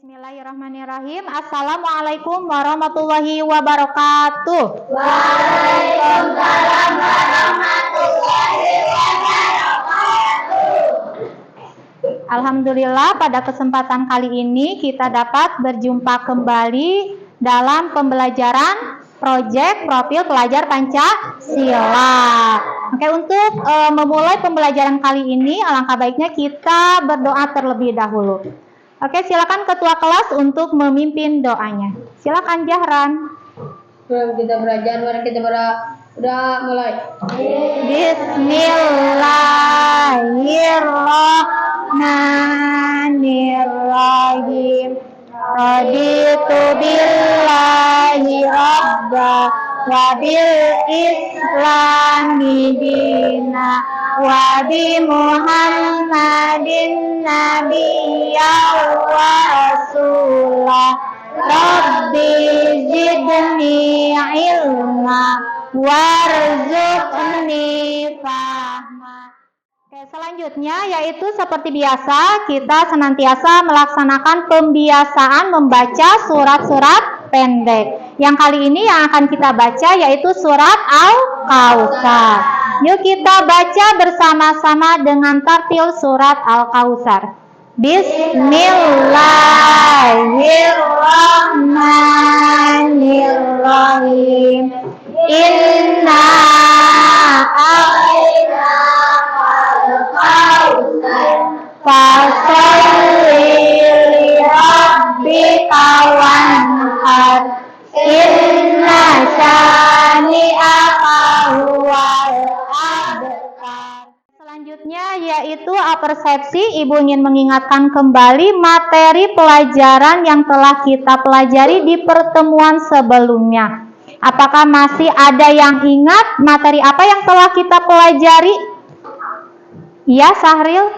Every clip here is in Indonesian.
Bismillahirrahmanirrahim. Assalamualaikum warahmatullahi wabarakatuh. Waalaikumsalam warahmatullahi wabarakatuh. Alhamdulillah, pada kesempatan kali ini kita dapat berjumpa kembali dalam pembelajaran proyek profil pelajar Pancasila. Oke, untuk memulai pembelajaran kali ini, alangkah baiknya kita berdoa terlebih dahulu. Oke, silakan ketua kelas untuk memimpin doanya. Silakan Jahran. Sebelum kita belajar, mari kita udah mulai. Bismillahirrahmanirrahim. Raditu billahi rabba wa bil islami dina wa bi Muhammadin nabiyya wa rasulah. Rabbi zidni ilma warzuqni fahma. Oke, selanjutnya yaitu seperti biasa kita senantiasa melaksanakan pembiasaan membaca surat-surat pendek. Yang kali ini yang akan kita baca yaitu surat Al-Kautsar. Yuk kita baca bersama-sama dengan tartil surat Al-Kautsar. Bismillahirrahmanirrahim. Inna a'tainakal kautsar fasholli li rabbika wanhar. Inna syani'aka huwal abtar. Selanjutnya yaitu apersepsi. Ibu ingin mengingatkan kembali materi pelajaran yang telah kita pelajari di pertemuan sebelumnya. Apakah masih ada yang ingat materi apa yang telah kita pelajari? Iya, Sahril?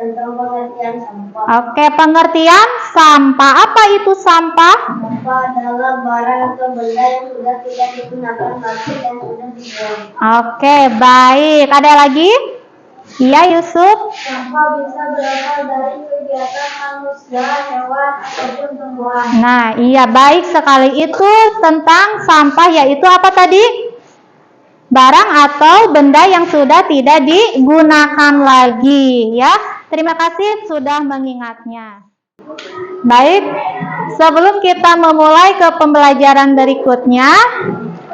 Tentang pengertian sampah. Oke, pengertian sampah. Apa itu sampah? Sampah adalah barang atau benda yang sudah tidak digunakan lagi dan sudah dibuang. Oke, baik. Ada lagi? Iya, Yusuf? Sampah bisa berasal dari kegiatan manusia, hewan, ataupun tumbuhan. Nah, iya, baik sekali. Itu tentang sampah, yaitu apa tadi? Barang atau benda yang sudah tidak digunakan lagi, ya. Terima kasih sudah mengingatnya. Baik, sebelum kita memulai ke pembelajaran berikutnya,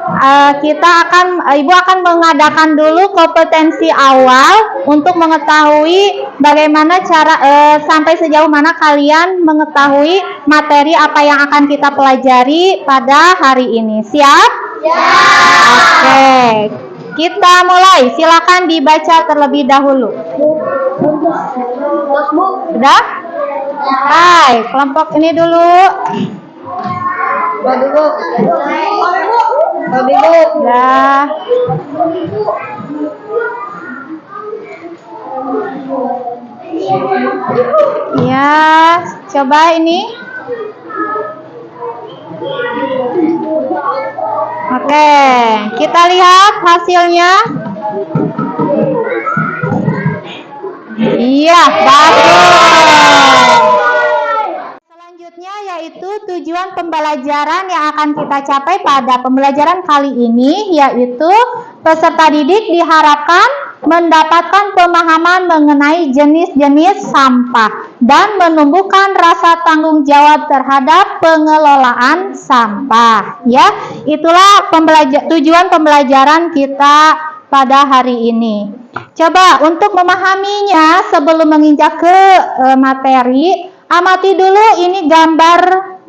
Ibu akan mengadakan dulu kompetensi awal untuk mengetahui bagaimana cara sampai sejauh mana kalian mengetahui materi apa yang akan kita pelajari pada hari ini. Siap? Ya. Oke, kita mulai. Silakan dibaca terlebih dahulu. Sudah? Hai, kelompok ini dulu. Sudah. Ya, coba ini. Oke, kita lihat hasilnya. Iya, bagus. Selanjutnya yaitu tujuan pembelajaran yang akan kita capai pada pembelajaran kali ini, yaitu peserta didik diharapkan mendapatkan pemahaman mengenai jenis-jenis sampah dan menumbuhkan rasa tanggung jawab terhadap pengelolaan sampah. Ya, itulah tujuan pembelajaran kita pada hari ini. Coba untuk memahaminya sebelum menginjak ke materi, amati dulu ini gambar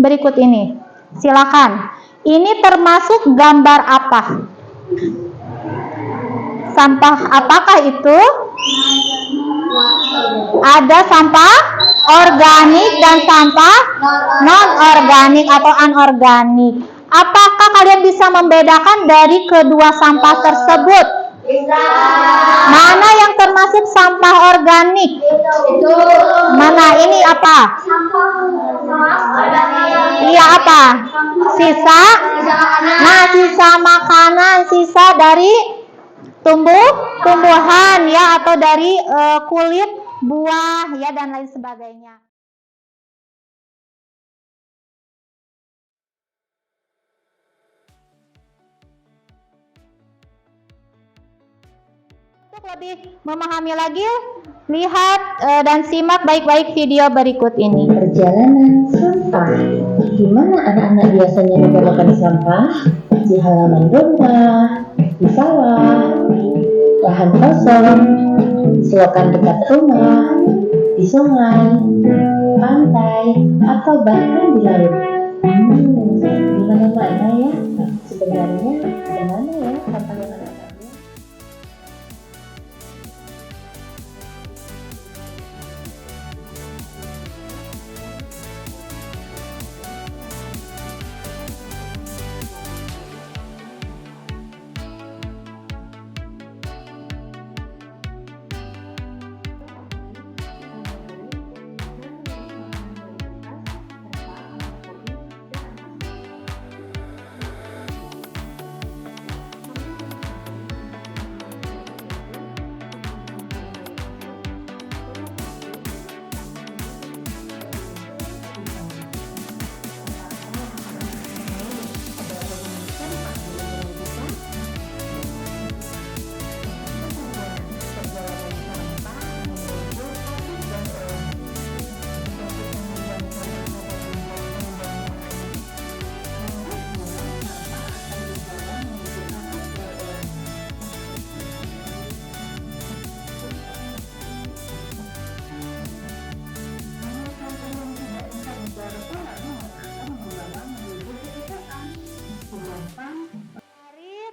berikut ini. Silakan. Ini termasuk gambar apa? Sampah apakah itu? Ada sampah organik dan sampah non-organik atau anorganik. Apakah kalian bisa membedakan dari kedua sampah tersebut? Bisa. Mana yang termasuk sampah organik? Itu. Mana ini apa? Iya, apa? Sisa? Nah, sisa makanan, sisa dari tumbuhan ya, atau dari kulit buah ya dan lain sebagainya. Untuk lebih memahami lagi, lihat dan simak baik-baik video berikut ini. Perjalanan sampah. Di mana anak-anak biasanya mengumpulkan sampah? Di halaman rumah, di sawah, lahan kosong, di selokan dekat rumah, di sungai, pantai, atau bahkan di laut. Di mana-mana ya. Sebenarnya kemana ya sampah yang ada?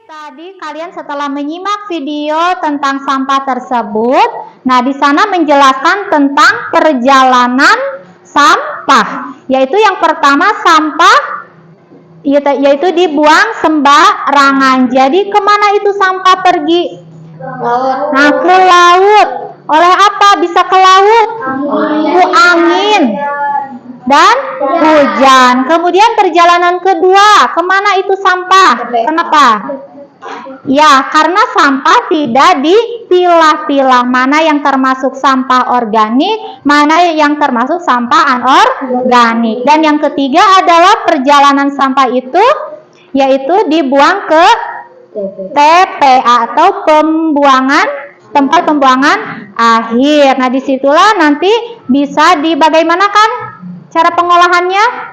Tadi kalian setelah menyimak video tentang sampah tersebut, nah di sana menjelaskan tentang perjalanan sampah, yaitu yang pertama sampah yaitu dibuang sembarangan. Jadi kemana itu sampah pergi? Nah, ke laut. Oleh apa bisa ke laut? Ke angin dan hujan. Kemudian perjalanan kedua, kemana itu sampah? Kenapa? Ya, karena sampah tidak dipilah-pilah, mana yang termasuk sampah organik, mana yang termasuk sampah anorganik. Dan yang ketiga adalah perjalanan sampah itu yaitu dibuang ke TPA atau tempat pembuangan akhir. Nah, disitulah nanti bisa bagaimanakan cara pengolahannya?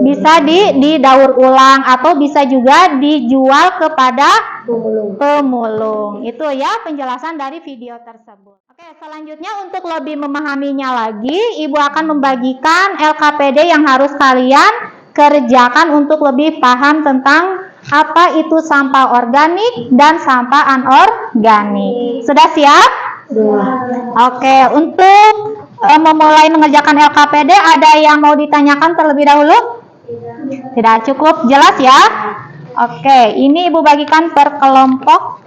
Bisa didaur ulang atau bisa juga dijual kepada pemulung. Itu ya penjelasan dari video tersebut. Oke, selanjutnya untuk lebih memahaminya lagi, Ibu akan membagikan LKPD yang harus kalian kerjakan untuk lebih paham tentang apa itu sampah organik dan sampah anorganik. Sudah siap? Oke, untuk memulai mengerjakan LKPD, ada yang mau ditanyakan terlebih dahulu? Tidak, cukup jelas ya? Oke, ini Ibu bagikan per kelompok.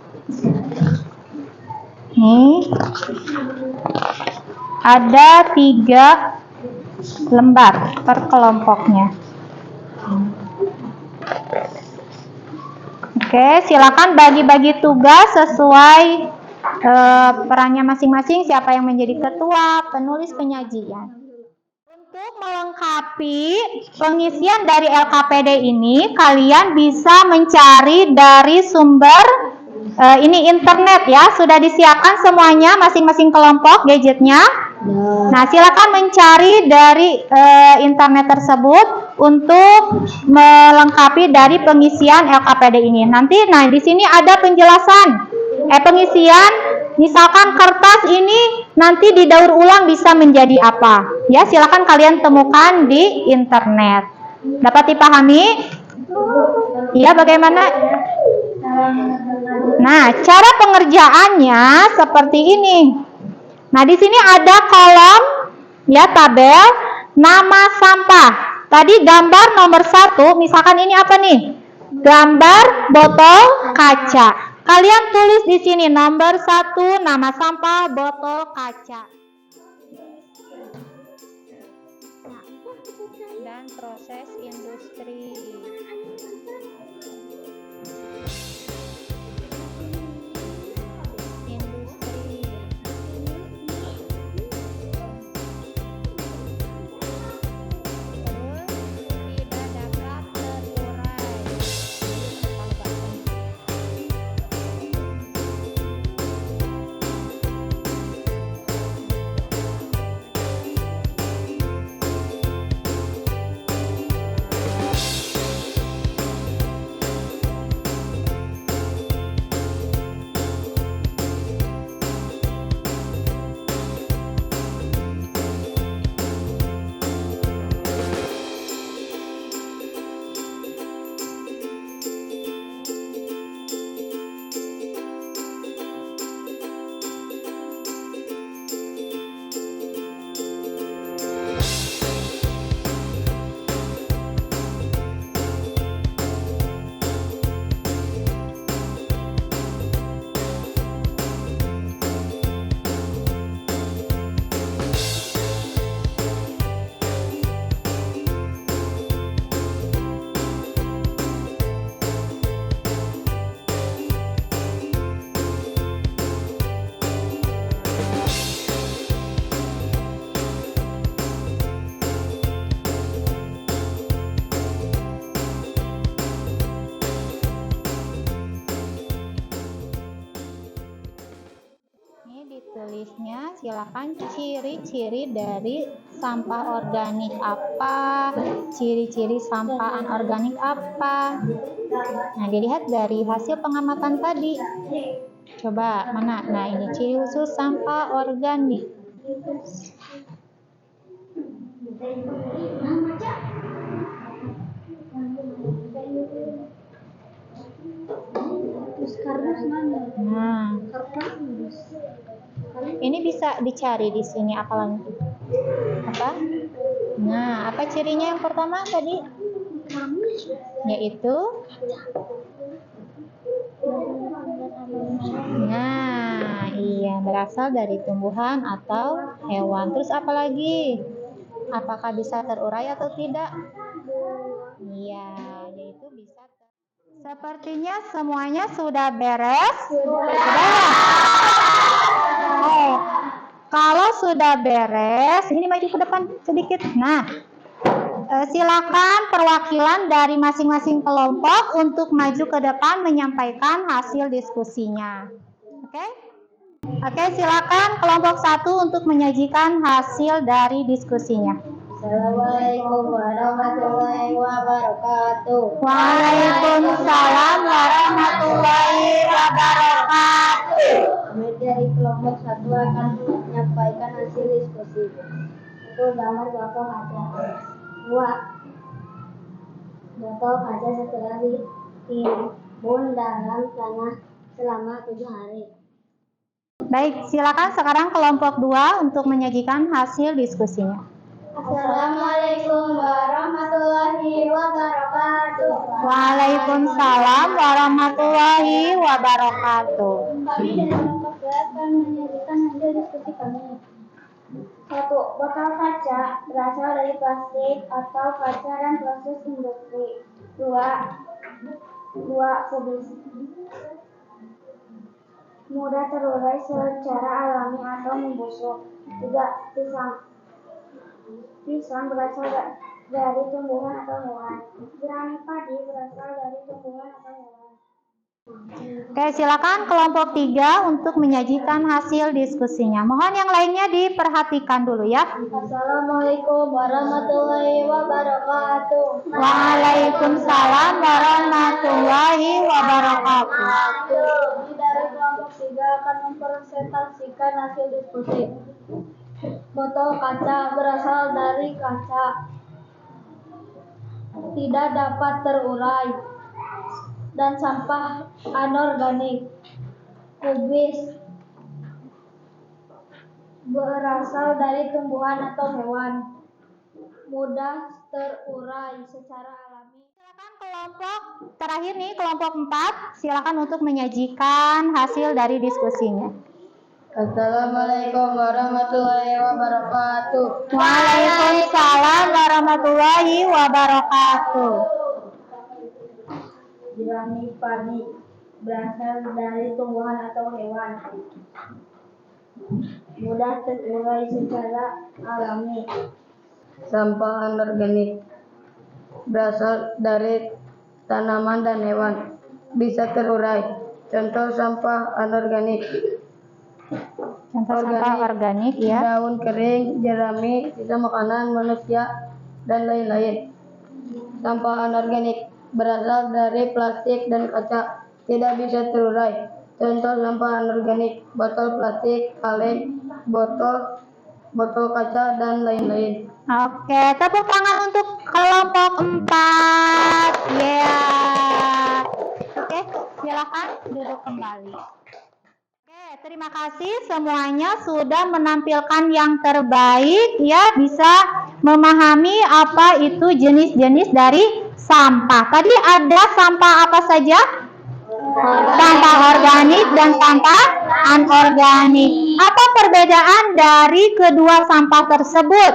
Nih, ada 3 lembar per kelompoknya. Oke, silakan bagi-bagi tugas sesuai perannya masing-masing, siapa yang menjadi ketua, penulis, penyajian. Untuk melengkapi pengisian dari LKPD ini, kalian bisa mencari dari sumber ini internet ya, sudah disiapkan semuanya masing-masing kelompok gadgetnya. Nah, silakan mencari dari internet tersebut untuk melengkapi dari pengisian LKPD ini. Nanti, nah di sini ada penjelasan pengisian. Misalkan kertas ini nanti didaur ulang bisa menjadi apa? Ya, silakan kalian temukan di internet. Dapat dipahami? Iya, bagaimana? Nah, cara pengerjaannya seperti ini. Nah, di sini ada kolom ya, tabel nama sampah. Tadi gambar nomor 1, misalkan ini apa nih? Gambar botol kaca. Kalian tulis di sini nomor 1 nama sampah botol kaca. Dan proses industri. tulisnya silakan ciri-ciri dari sampah organik apa, ciri-ciri sampah anorganik apa. Nah, dilihat dari hasil pengamatan tadi. Coba mana? Nah, ini ciri khusus sampah organik. Nah, ini bisa dicari di sini apa lagi? Apa? Nah, apa cirinya yang pertama tadi? Yaitu nah, iya, berasal dari tumbuhan atau hewan. Terus apa lagi? Apakah bisa terurai atau tidak? Iya, yaitu bisa. Sepertinya semuanya sudah beres. Sudah ya? Oh, kalau sudah beres, ini maju ke depan sedikit. Nah, silakan perwakilan dari masing-masing kelompok untuk maju ke depan menyampaikan hasil diskusinya. Oke? Oke, silakan kelompok 1 untuk menyajikan hasil dari diskusinya. Assalamualaikum warahmatullahi wabarakatuh. Waalaikumsalam warahmatullahi wabarakatuh. Kami dari kelompok 1 akan menyampaikan hasil diskusi. Itu gambar botol kaca. 2. Botol kaca setelah ditimbun dalam tanah selama 7 hari. Baik, silakan sekarang kelompok 2 untuk menyajikan hasil diskusinya. Assalamualaikum warahmatullahi wabarakatuh. Waalaikumsalam warahmatullahi wabarakatuh. Kami dari kelompok 2 akan menyajikan hasil diskusi kami. 1. Botol kaca berasal dari plastik atau kaca dan proses industri. 2. Kubis mudah terurai secara alami atau membusuk. 3. Pisang berasal dari tumbuhan atau hewan. Jerami padi berasal dari tumbuhan atau hewan. Oke, silakan kelompok 3 untuk menyajikan hasil diskusinya. Mohon yang lainnya diperhatikan dulu ya. Assalamualaikum warahmatullahi wabarakatuh. Waalaikumsalam warahmatullahi wabarakatuh. Kami dari kelompok 3 akan mempresentasikan hasil diskusi. Botol kaca berasal dari kaca, tidak dapat terurai, dan sampah anorganik. Kubis berasal dari tumbuhan atau hewan, mudah terurai secara alami. Silakan kelompok terakhir nih, kelompok 4, silakan untuk menyajikan hasil dari diskusinya. Assalamualaikum warahmatullahi wabarakatuh. Waalaikumsalam warahmatullahi wabarakatuh. Jerami padi berasal dari tumbuhan atau hewan, mudah terurai secara alami. Sampah anorganik berasal dari tanaman dan hewan, bisa terurai. Contoh sampah anorganik: Contoh sampah organik ya. daun kering, jerami, sisa makanan manusia, dan lain-lain. Sampah anorganik berasal dari plastik dan kaca, tidak bisa terurai. Contoh sampah anorganik: botol plastik, kaleng, botol kaca, dan lain-lain. Oke, tepuk tangan untuk kelompok 4. Ya. Oke, silakan duduk kembali. Oke, terima kasih semuanya sudah menampilkan yang terbaik ya, bisa memahami apa itu jenis-jenis dari sampah. Tadi ada sampah apa saja? Sampah organik dan sampah anorganik. Apa perbedaan dari kedua sampah tersebut?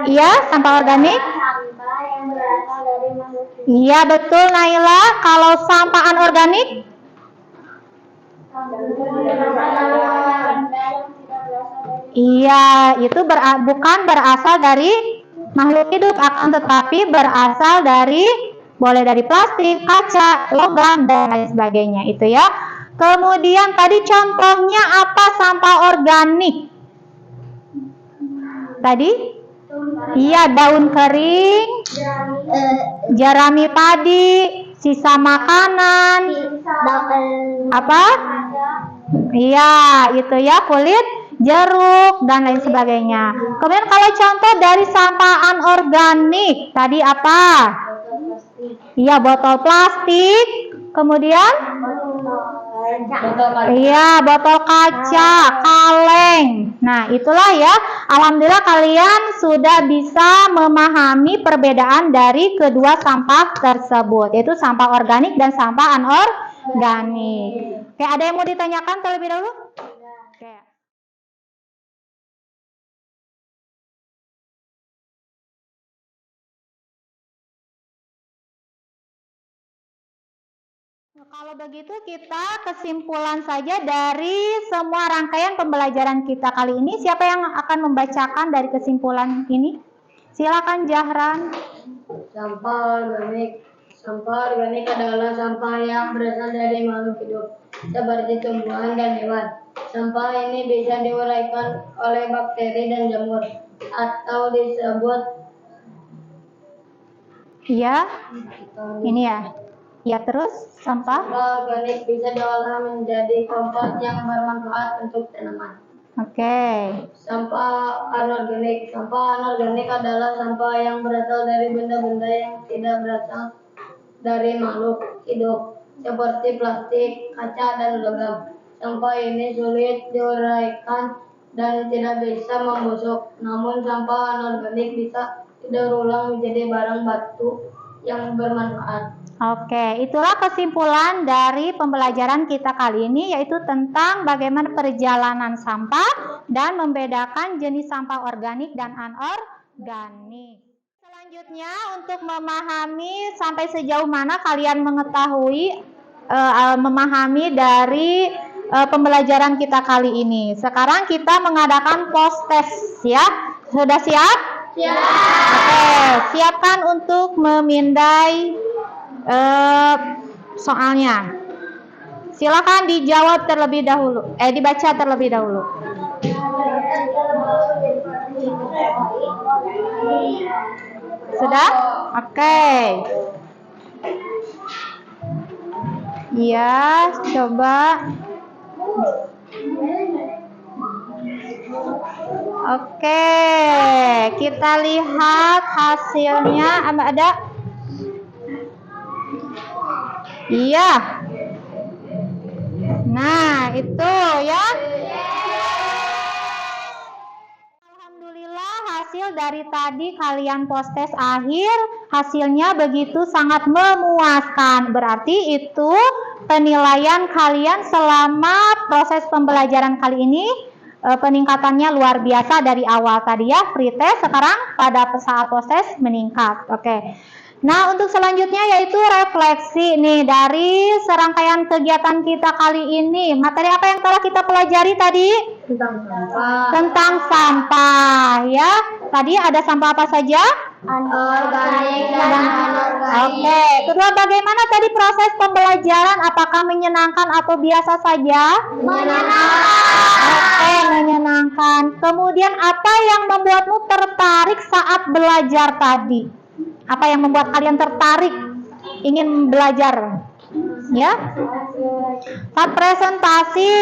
Iya, sampah organik. Sampah yang berasal dari manusia. Iya, betul Naila. Kalau sampah anorganik? Iya, itu bukan berasal dari makhluk hidup, akan tetapi berasal dari boleh dari plastik, kaca, logam, dan lain sebagainya itu ya. Kemudian tadi contohnya apa sampah organik? Tadi? Iya, daun kering, jerami padi, sisa makanan, apa? Iya, itu ya, kulit jeruk dan lain sebagainya. Kemudian kalau contoh dari sampah anorganik, tadi apa? Iya, botol plastik. Kemudian? Iya, botol kaca, kaleng. Nah, itulah ya. Alhamdulillah kalian sudah bisa memahami perbedaan dari kedua sampah tersebut, yaitu sampah organik dan sampah anorganik. Oke, ada yang mau ditanyakan terlebih dahulu? Oke. Kalau begitu kita kesimpulan saja dari semua rangkaian pembelajaran kita kali ini. Siapa yang akan membacakan dari kesimpulan ini? Silakan Jahran. Sampah organik adalah sampah yang berasal dari makhluk hidup seperti tumbuhan dan hewan. Sampah ini bisa diuraikan oleh bakteri dan jamur atau disebut Iya. Ini ya. Ya, terus sampah. sampah organik bisa diolah menjadi kompos yang bermanfaat untuk tanaman. Oke. Sampah anorganik adalah sampah yang berasal dari benda-benda yang tidak berasal dari makhluk hidup seperti plastik, kaca, dan logam. Sampah ini sulit diuraikan dan tidak bisa membusuk. Namun sampah anorganik bisa didaur ulang menjadi barang batu yang bermanfaat. Oke, itulah kesimpulan dari pembelajaran kita kali ini, yaitu tentang bagaimana perjalanan sampah dan membedakan jenis sampah organik dan anorganik. Selanjutnya, untuk memahami sampai sejauh mana kalian mengetahui, memahami dari pembelajaran kita kali ini. Sekarang kita mengadakan post test ya. Sudah siap? Siap. Oke, siapkan untuk memindai soalnya. Silakan dijawab terlebih dahulu. Dibaca terlebih dahulu. Sudah? Oke. Ya, coba. Oke, kita lihat hasilnya. Ada? Iya. Nah, itu ya. Alhamdulillah hasil dari tadi kalian post test akhir hasilnya begitu sangat memuaskan. Berarti itu penilaian kalian selama proses pembelajaran kali ini peningkatannya luar biasa dari awal tadi ya free test, sekarang pada saat post test meningkat. Oke. Nah, untuk selanjutnya yaitu refleksi nih dari serangkaian kegiatan kita kali ini. Materi apa yang telah kita pelajari tadi? Tentang sampah ya. Tadi ada sampah apa saja? Organik dan anorganik. Oke. Kedua, bagaimana tadi proses pembelajaran? Apakah menyenangkan atau biasa saja? Menyenangkan. Oke, menyenangkan. Kemudian apa yang membuatmu tertarik saat belajar tadi? Apa yang membuat kalian tertarik ingin belajar? Ya? Saat presentasi.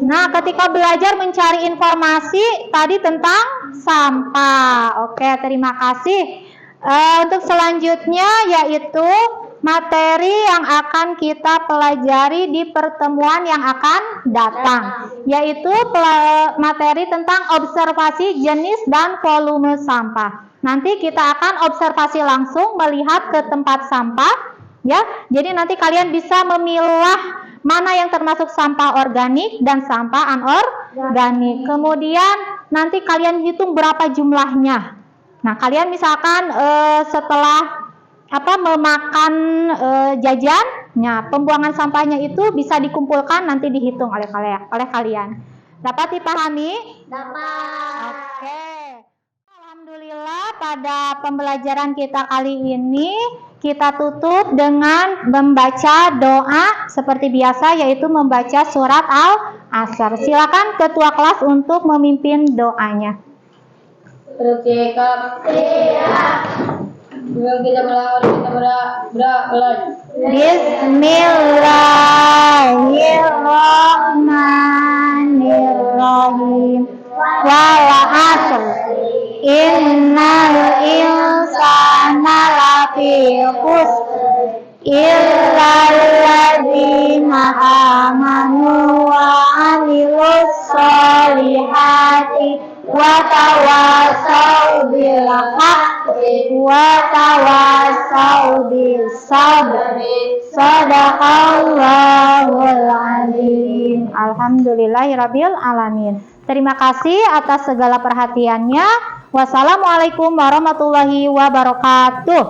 Nah, ketika belajar mencari informasi tadi tentang sampah. Oke, terima kasih. Untuk selanjutnya yaitu materi yang akan kita pelajari di pertemuan yang akan datang, yaitu materi tentang observasi jenis dan volume sampah. Nanti kita akan observasi langsung melihat ke tempat sampah ya. Jadi nanti kalian bisa memilah mana yang termasuk sampah organik dan sampah anorganik. Kemudian nanti kalian hitung berapa jumlahnya. Nah, kalian misalkan setelah memakan jajannya, pembuangan sampahnya itu bisa dikumpulkan nanti dihitung oleh kalian. Dapat dipahami? Dapat. Oke. Alhamdulillah pada pembelajaran kita kali ini kita tutup dengan membaca doa seperti biasa, yaitu membaca surat Al-Asr. Silakan ketua kelas untuk memimpin doanya. Bersikap sebelum kita melakukan kita berakhir. Bismillahirrahmanirrahim. Wal asr. Innal insana lafi khusr. Illal ladzina amanu wa amilus solihati wa tawassaw bil haqqi wa tawassaw bis sabri. Shadaqallahul azim. Alhamdulillahirabbil alamin. Terima kasih atas segala perhatiannya. Wassalamualaikum warahmatullahi wabarakatuh.